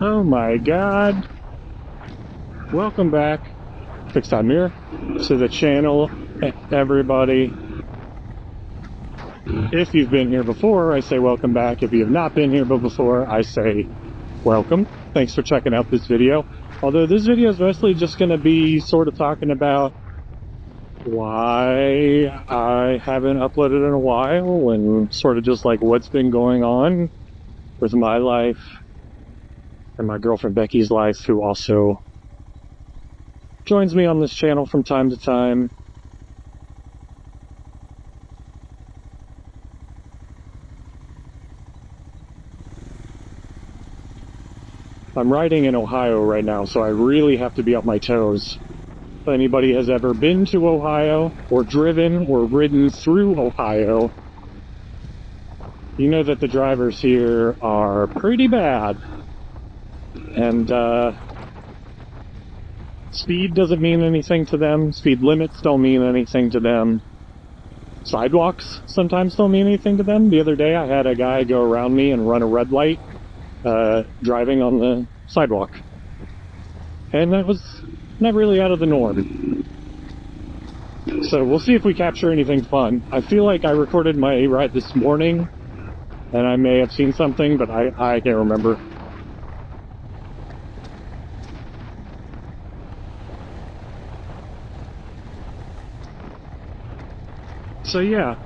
Oh my god. Welcome back, Fixed Time Mirror, to the channel, everybody. If you've been here before, I say welcome back. If you have not been here before, I say welcome. Thanks for checking out this video. Although this video is mostly just going to be sort of talking about why I haven't uploaded in a while and sort of just like what's been going on with my life and my girlfriend Becky's life, who also joins me on this channel from time to time. I'm riding in Ohio right now, so I really have to be on my toes. If anybody has ever been to Ohio, or driven or ridden through Ohio, you know that the drivers here are pretty bad. And speed doesn't mean anything to them. Speed limits don't mean anything to them. Sidewalks sometimes don't mean anything to them. The other day I had a guy go around me and run a red light driving on the sidewalk. And that was not really out of the norm. So we'll see if we capture anything fun. I feel like I recorded my ride this morning and I may have seen something, but I can't remember. So yeah,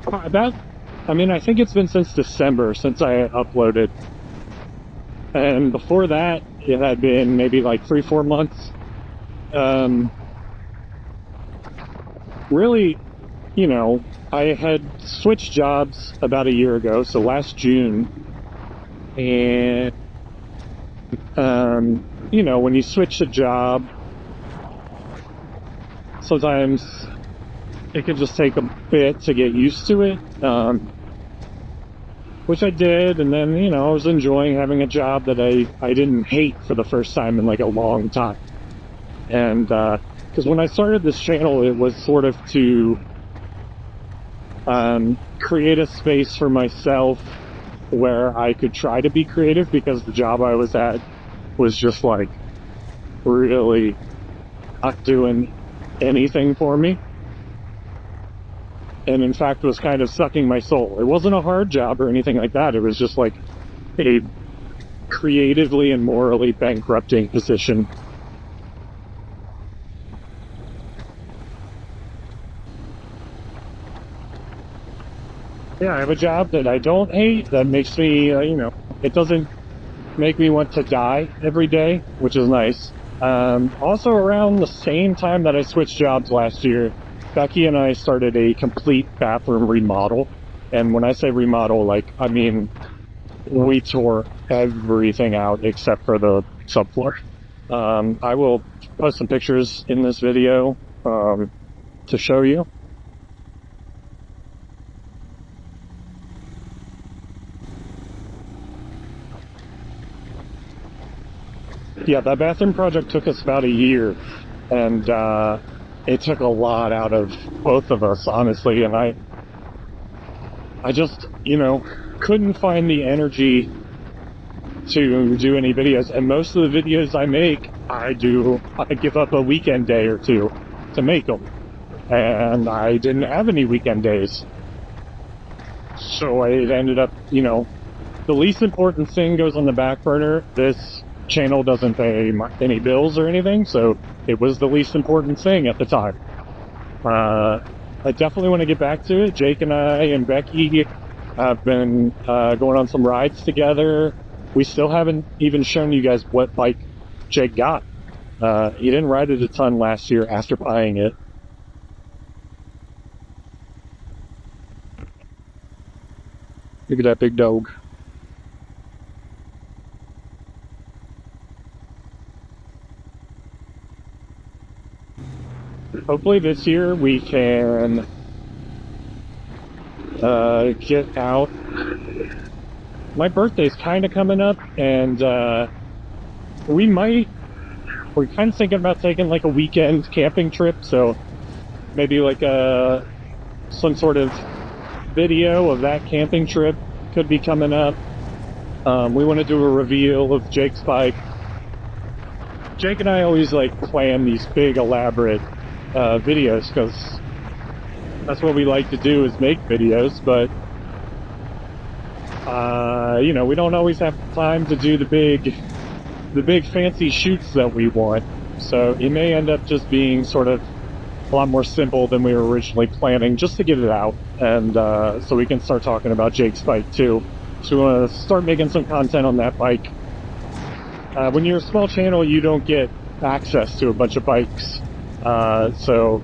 I think it's been since December since I uploaded. And before that, it had been maybe like 3-4 months. Really, you know, I had switched jobs about a year ago, so last June. And, you know, when you switch a job, sometimes it could just take a bit to get used to it, which I did. And then, you know, I was enjoying having a job that I didn't hate for the first time in like a long time. And because when I started this channel, it was sort of to create a space for myself where I could try to be creative, because the job I was at was just like really not doing anything for me. And in fact was kind of sucking my soul. It wasn't a hard job or anything like that. It was just like a creatively and morally bankrupting position. Yeah, I have a job that I don't hate, that makes me, you know, it doesn't make me want to die every day, which is nice. Also around the same time that I switched jobs last year, Becky and I started a complete bathroom remodel. And when I say remodel, like, I mean, we tore everything out except for the subfloor. I will post some pictures in this video to show you. Yeah, that bathroom project took us about a year, and it took a lot out of both of us, honestly. And I just, you know, couldn't find the energy to do any videos. And most of the videos I make, I give up a weekend day or two to make them. And I didn't have any weekend days. So it ended up, you know, the least important thing goes on the back burner. This channel doesn't pay any bills or anything, so it was the least important thing at the time. I definitely want to get back to it. Jake and I and Becky have been going on some rides together. We still haven't even shown you guys what bike Jake got. He didn't ride it a ton last year after buying it. Look at that big dog. Hopefully this year we can get out. My birthday's kind of coming up, and we're kind of thinking about taking like a weekend camping trip, so maybe like some sort of video of that camping trip could be coming up. We want to do a reveal of Jake's bike. Jake and I always like plan these big elaborate videos because that's what we like to do, is make videos, but you know, we don't always have time to do the big fancy shoots that we want. So it may end up just being sort of a lot more simple than we were originally planning, just to get it out, and so we can start talking about Jake's bike too. So we want to start making some content on that bike. When you're a small channel, you don't get access to a bunch of bikes. So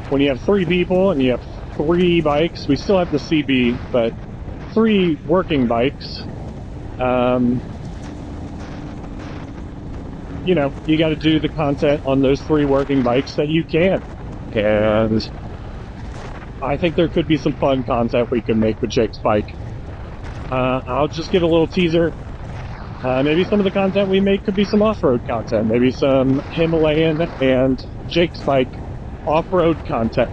when you have 3 people and you have 3 bikes, we still have the CB, but 3 working bikes, you know, you got to do the content on those 3 working bikes that you can. And I think there could be some fun content we can make with Jake's bike. I'll just give a little teaser. Maybe some of the content we make could be some off-road content. Maybe some Himalayan and Jake's bike off-road content.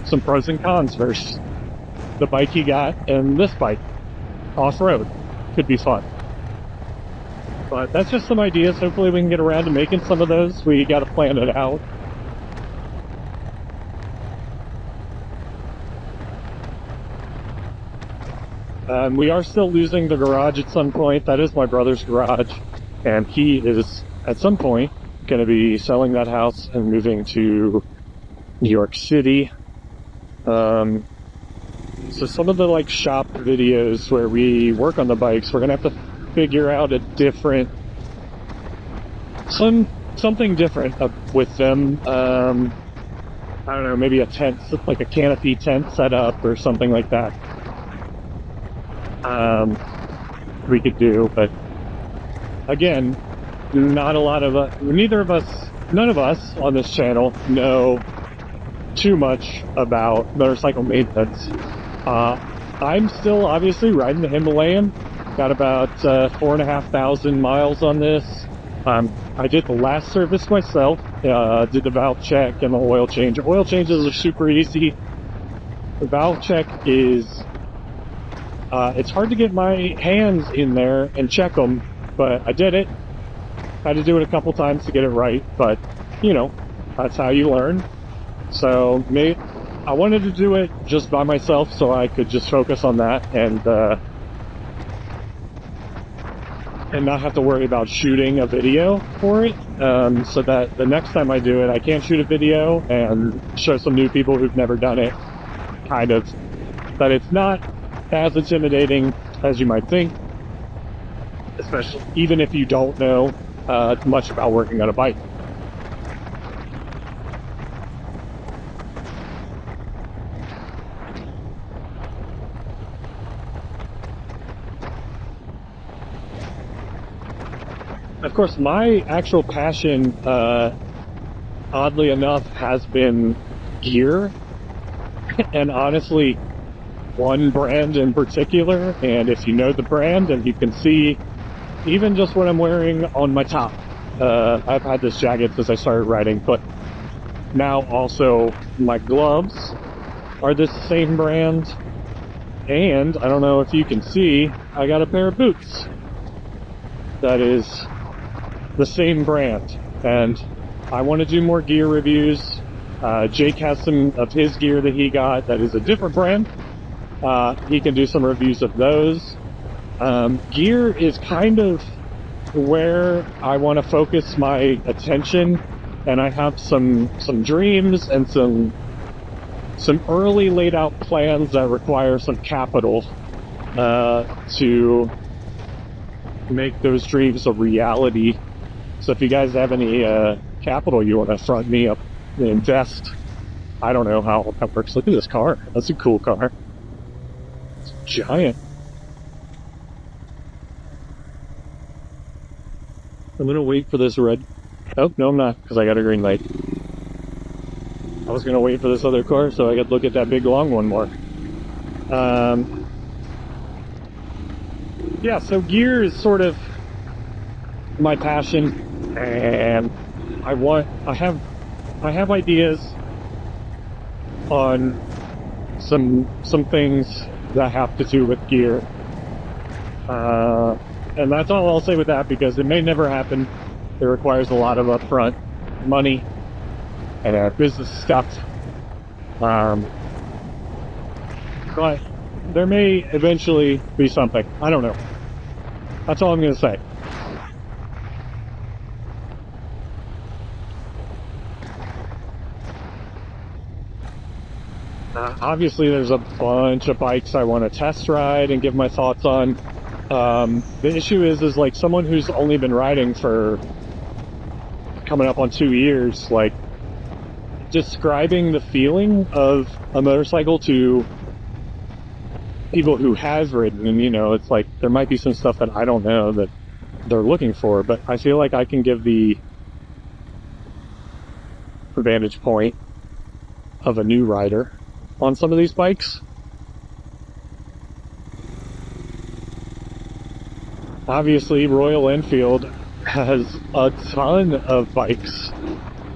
Some pros and cons versus the bike he got and this bike off-road. Could be fun. But that's just some ideas. Hopefully we can get around to making some of those. We got to plan it out. We are still losing the garage at some point. That is my brother's garage, and he is at some point going to be selling that house and moving to New York City. So some of the like shop videos where we work on the bikes, we're gonna have to figure out a different, something different with them. I don't know, maybe a tent, like a canopy tent setup or something like that. We could do, but again, not a lot of none of us on this channel know too much about motorcycle maintenance. I'm still obviously riding the Himalayan. Got about 4,500 miles on this. I did the last service myself. Did the valve check and the oil change. Oil changes are super easy. The valve check is it's hard to get my hands in there and check them, but I did it. Had to do it a couple times to get it right, but you know, that's how you learn. So I wanted to do it just by myself so I could just focus on that and not have to worry about shooting a video for it, so that the next time I do it, I can shoot a video and show some new people who've never done it, kind of, that it's not as intimidating as you might think, especially even if you don't know much about working on a bike. Of course, my actual passion, oddly enough, has been gear, and honestly, one brand in particular. And if you know the brand, and you can see even just what I'm wearing on my top, I've had this jacket since I started riding, but now also my gloves are this same brand, and I don't know if you can see, I got a pair of boots that is the same brand, and I want to do more gear reviews. Jake has some of his gear that he got that is a different brand. He can do some reviews of those. Gear is kind of where I want to focus my attention, and I have some dreams and some early laid out plans that require some capital to make those dreams a reality. So if you guys have any capital you want to front me up and invest, I don't know how that works. Look at this car. That's a cool car. It's giant. I'm gonna wait for this red. Oh, no, I'm not, because I got a green light. I was gonna wait for this other car so I could look at that big long one more. Yeah, so gear is sort of my passion, and I have ideas on some things that have to do with gear. And that's all I'll say with that, because it may never happen. It requires a lot of upfront money and business stuff. But there may eventually be something. I don't know. That's all I'm going to say. Obviously, there's a bunch of bikes I want to test ride and give my thoughts on. The issue is like someone who's only been riding for coming up on 2 years, like describing the feeling of a motorcycle to people who have ridden, and it's like there might be some stuff that I don't know that they're looking for, but I feel like I can give the vantage point of a new rider on some of these bikes. Obviously, Royal Enfield has a ton of bikes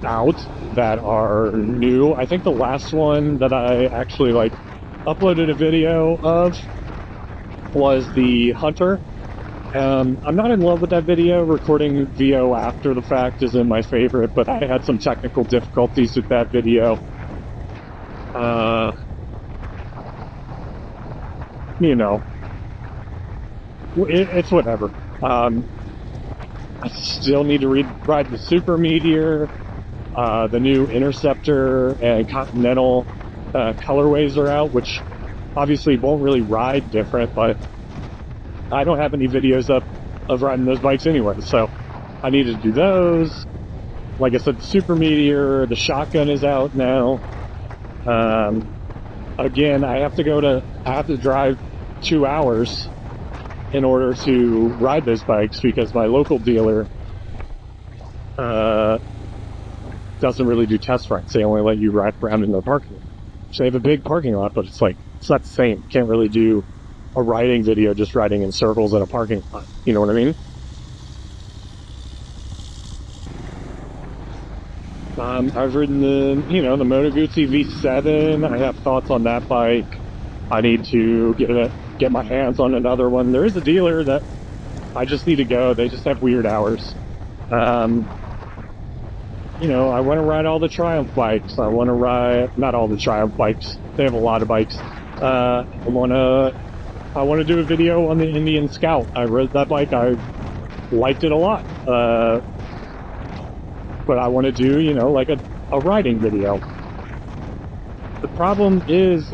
out that are new. I think the last one that I actually uploaded a video of was the Hunter. I'm not in love with that video. Recording VO after the fact isn't my favorite, but I had some technical difficulties with that video. It's whatever. I still need to ride the Super Meteor. The new Interceptor and Continental colorways are out, which obviously won't really ride different, but I don't have any videos up of riding those bikes anyway, so I need to do those. Like I said, the Super Meteor, the Shotgun is out now. Again, I have to drive 2 hours in order to ride those bikes, because my local dealer doesn't really do test rides. They only let you ride around in the parking lot. So they have a big parking lot, but it's not the same. Can't really do a riding video just riding in circles in a parking lot. You know what I mean? I've ridden the Moto Guzzi V7. I have thoughts on that bike. I need to get my hands on another one. There is a dealer that I just need to go. They just have weird hours. I want to ride all the Triumph bikes. I want to ride, not all the Triumph bikes. They have a lot of bikes. I want to do a video on the Indian Scout. I rode that bike. I liked it a lot. But I want to do, a riding video. The problem is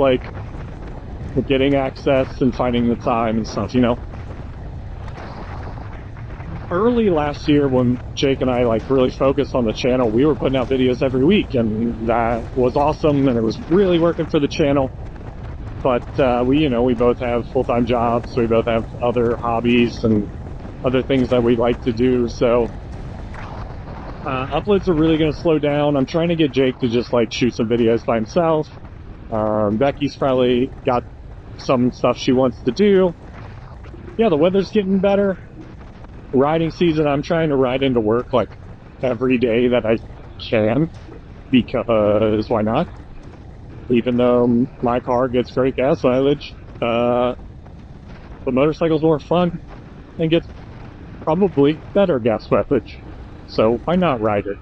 getting access and finding the time and stuff, Early last year, when Jake and I really focused on the channel, we were putting out videos every week, and that was awesome, and it was really working for the channel. But we both have full-time jobs, so we both have other hobbies and other things that we like to do, so uploads are really going to slow down. I'm trying to get Jake to just shoot some videos by himself. Becky's probably got some stuff she wants to do. Yeah, the weather's getting better. Riding season, I'm trying to ride into work every day that I can, because why not? Even though my car gets great gas mileage, the motorcycle's more fun and gets probably better gas mileage. So why not ride it?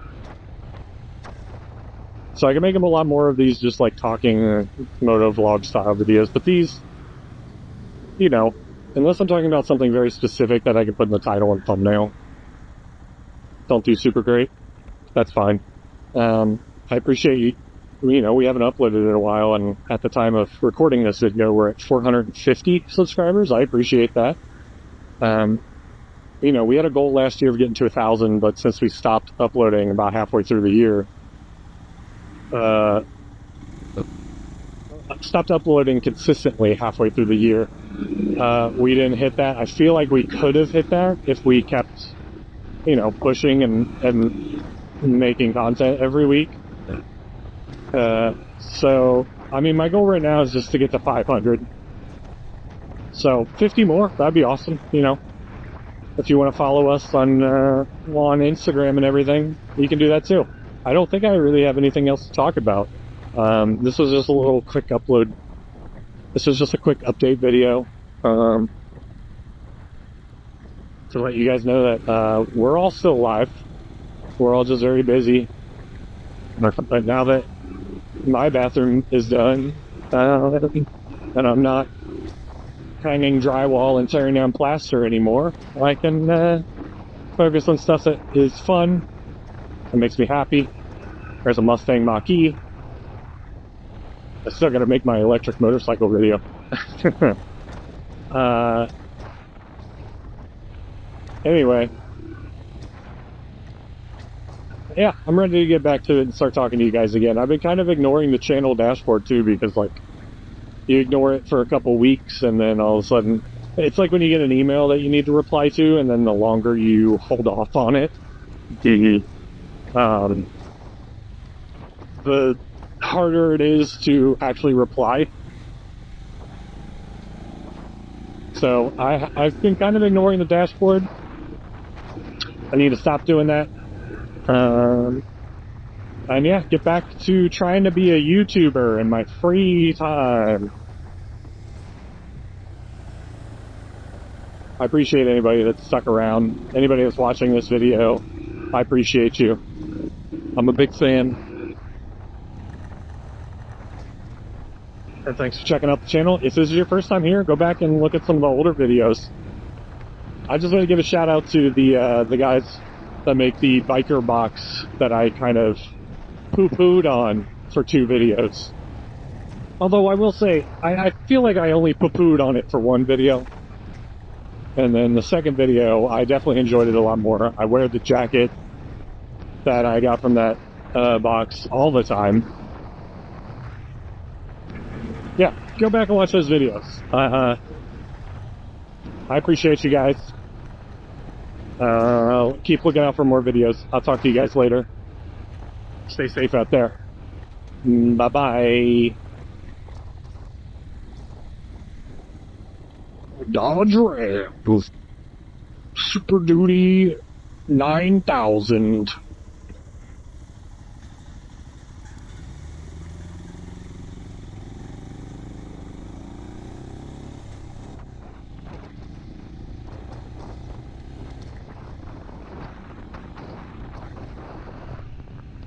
So I can make them a lot more of these just talking moto vlog style videos, but these, unless I'm talking about something very specific that I can put in the title and thumbnail, don't do super great. That's fine. I appreciate you. We haven't uploaded in a while, and at the time of recording this video, we're at 450 subscribers. I appreciate that. We had a goal last year of getting to 1,000, but since we stopped uploading about halfway through the year, stopped uploading consistently halfway through the year, we didn't hit that. I feel like we could have hit that if we kept, pushing and making content every week. So, my goal right now is just to get to 500. So, 50 more, that'd be awesome, If you want to follow us on Instagram and everything, you can do that too. I don't think I really have anything else to talk about. This was just a little quick upload. This was just a quick update video. to let you guys know that we're all still alive. We're all just very busy. But now that my bathroom is done, and I'm not hanging drywall and tearing down plaster anymore, I can focus on stuff that is fun, that makes me happy. There's a Mustang Mach-E. I still gotta make my electric motorcycle video. Anyway. Yeah, I'm ready to get back to it and start talking to you guys again. I've been kind of ignoring the channel dashboard too, because like, you ignore it for a couple weeks and then all of a sudden, it's like when you get an email that you need to reply to, and then the longer you hold off on it, the harder it is to actually reply. So I've been kind of ignoring the dashboard. I need to stop doing that. And yeah, get back to trying to be a YouTuber in my free time. I appreciate anybody that's stuck around. Anybody that's watching this video, I appreciate you. I'm a big fan. And thanks for checking out the channel. If this is your first time here, go back and look at some of the older videos. I just want to give a shout out to the guys that make the biker box that I kind of poo-pooed on for 2 videos. Although I will say, I feel like I only poo-pooed on it for 1 video. And then the second video, I definitely enjoyed it a lot more. I wear the jacket that I got from that box all the time. Yeah, go back and watch those videos. I appreciate you guys. I'll keep looking out for more videos. I'll talk to you guys later. Stay safe out there. Bye-bye. Dodge Ram Super Duty 9000.